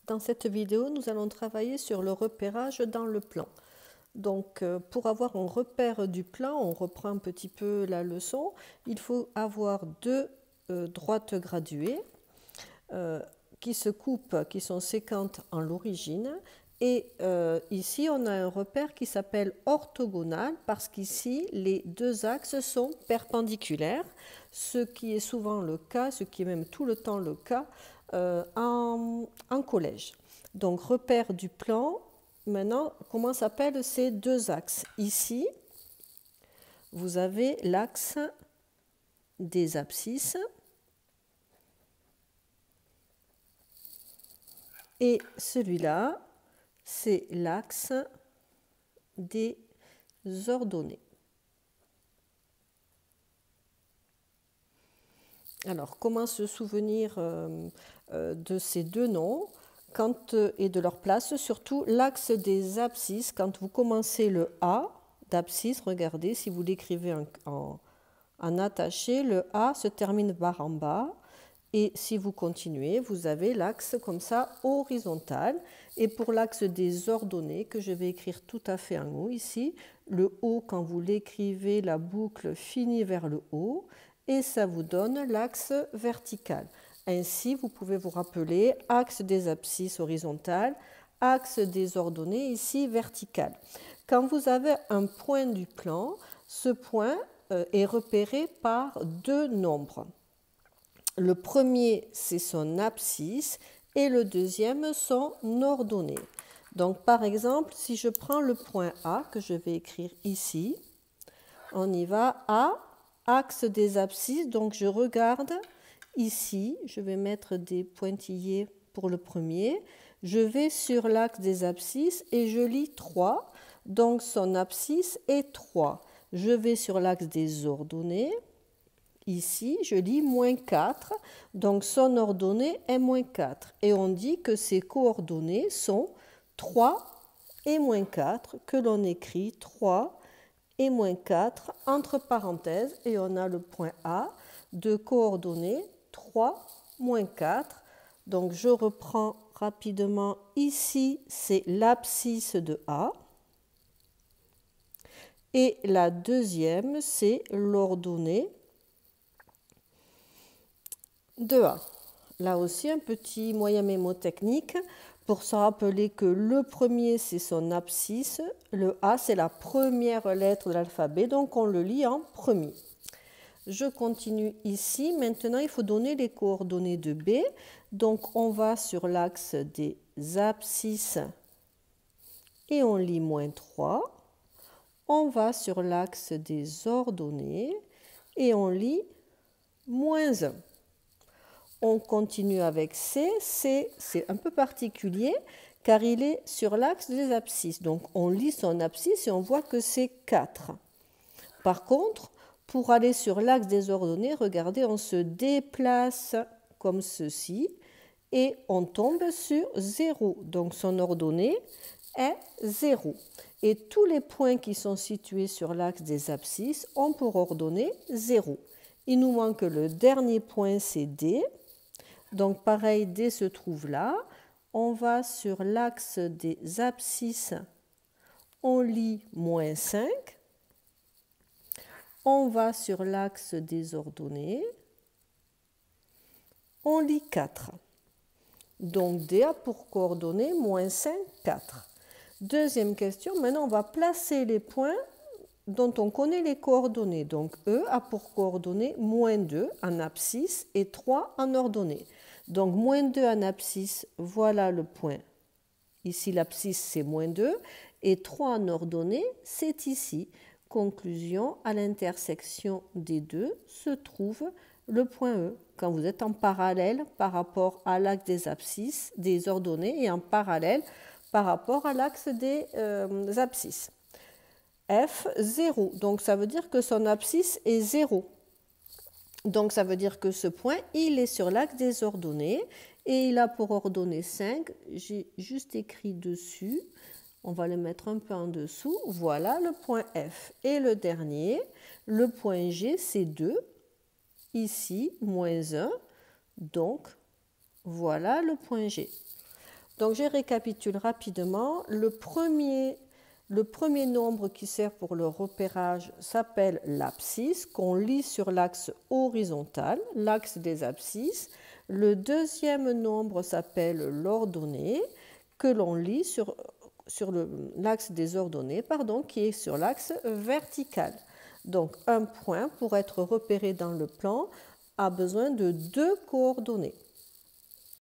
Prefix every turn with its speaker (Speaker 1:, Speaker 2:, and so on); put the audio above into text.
Speaker 1: Dans cette vidéo, nous allons travailler sur le repérage dans le plan. Donc, pour avoir un repère du plan, on reprend un petit peu la leçon, il faut avoir deux droites graduées qui se coupent, qui sont séquentes en l'origine. Et ici, on a un repère qui s'appelle orthogonal parce qu'ici, les deux axes sont perpendiculaires, ce qui est souvent le cas, ce qui est même tout le temps le cas en collège. Donc, repère du plan. Maintenant, comment s'appellent ces deux axes? Ici, vous avez l'axe des abscisses et celui-là, c'est l'axe des ordonnées. Alors, comment se souvenir de ces deux noms et de leur place? Surtout l'axe des abscisses, quand vous commencez le A d'abscisse, regardez, si vous l'écrivez en attaché, le A se termine par en bas. Et si vous continuez, vous avez l'axe comme ça horizontal. Et pour l'axe des ordonnées, que je vais écrire tout à fait en haut ici, le haut, quand vous l'écrivez, la boucle finit vers le haut et ça vous donne l'axe vertical. Ainsi, vous pouvez vous rappeler axe des abscisses horizontales, axe des ordonnées ici vertical. Quand vous avez un point du plan, ce point est repéré par deux nombres. Le premier, c'est son abscisse et le deuxième, son ordonnée. Donc, par exemple, si je prends le point A, que je vais écrire ici, on y va, A, axe des abscisses. Donc, je regarde ici, je vais mettre des pointillés pour le premier. Je vais sur l'axe des abscisses et je lis 3. Donc, son abscisse est 3. Je vais sur l'axe des ordonnées. Ici, je lis moins 4, donc son ordonnée est moins 4. Et on dit que ses coordonnées sont 3 et moins 4, que l'on écrit 3 et moins 4 entre parenthèses. Et on a le point A de coordonnées 3, moins 4. Donc je reprends rapidement. Ici, c'est l'abscisse de A. Et la deuxième, c'est l'ordonnée de A. Là aussi, un petit moyen mémotechnique pour se rappeler que le premier, c'est son abscisse. Le A, c'est la première lettre de l'alphabet, donc on le lit en premier. Je continue ici. Maintenant, il faut donner les coordonnées de B. Donc, on va sur l'axe des abscisses et on lit moins 3. On va sur l'axe des ordonnées et on lit moins 1. On continue avec C. C, c'est un peu particulier car il est sur l'axe des abscisses. Donc, on lit son abscisse et on voit que c'est 4. Par contre, pour aller sur l'axe des ordonnées, regardez, on se déplace comme ceci et on tombe sur 0. Donc, son ordonnée est 0. Et tous les points qui sont situés sur l'axe des abscisses ont pour ordonnée 0. Il nous manque le dernier point, c'est D. Donc, pareil, D se trouve là. On va sur l'axe des abscisses. On lit moins 5. On va sur l'axe des ordonnées. On lit 4. Donc, D a pour coordonnées moins 5, 4. Deuxième question. Maintenant, on va placer les points dont on connaît les coordonnées. Donc, E a pour coordonnées moins 2 en abscisse et 3 en ordonnée. Donc, moins 2 en abscisse, voilà le point. Ici, l'abscisse, c'est moins 2. Et 3 en ordonnée, c'est ici. Conclusion, à l'intersection des deux se trouve le point E. Quand vous êtes en parallèle par rapport à l'axe des abscisses, des ordonnées, et en parallèle par rapport à l'axe des abscisses. F, 0. Donc, ça veut dire que son abscisse est 0. Donc, ça veut dire que ce point, il est sur l'axe des ordonnées et il a pour ordonnée 5. J'ai juste écrit dessus. On va le mettre un peu en dessous. Voilà le point F. Et le dernier, le point G, c'est 2. Ici, moins 1. Donc, voilà le point G. Donc je récapitule rapidement. Le premier nombre qui sert pour le repérage s'appelle l'abscisse, qu'on lit sur l'axe horizontal, l'axe des abscisses. Le deuxième nombre s'appelle l'ordonnée, que l'on lit sur l'axe des ordonnées, qui est sur l'axe vertical. Donc un point, pour être repéré dans le plan, a besoin de 2 coordonnées.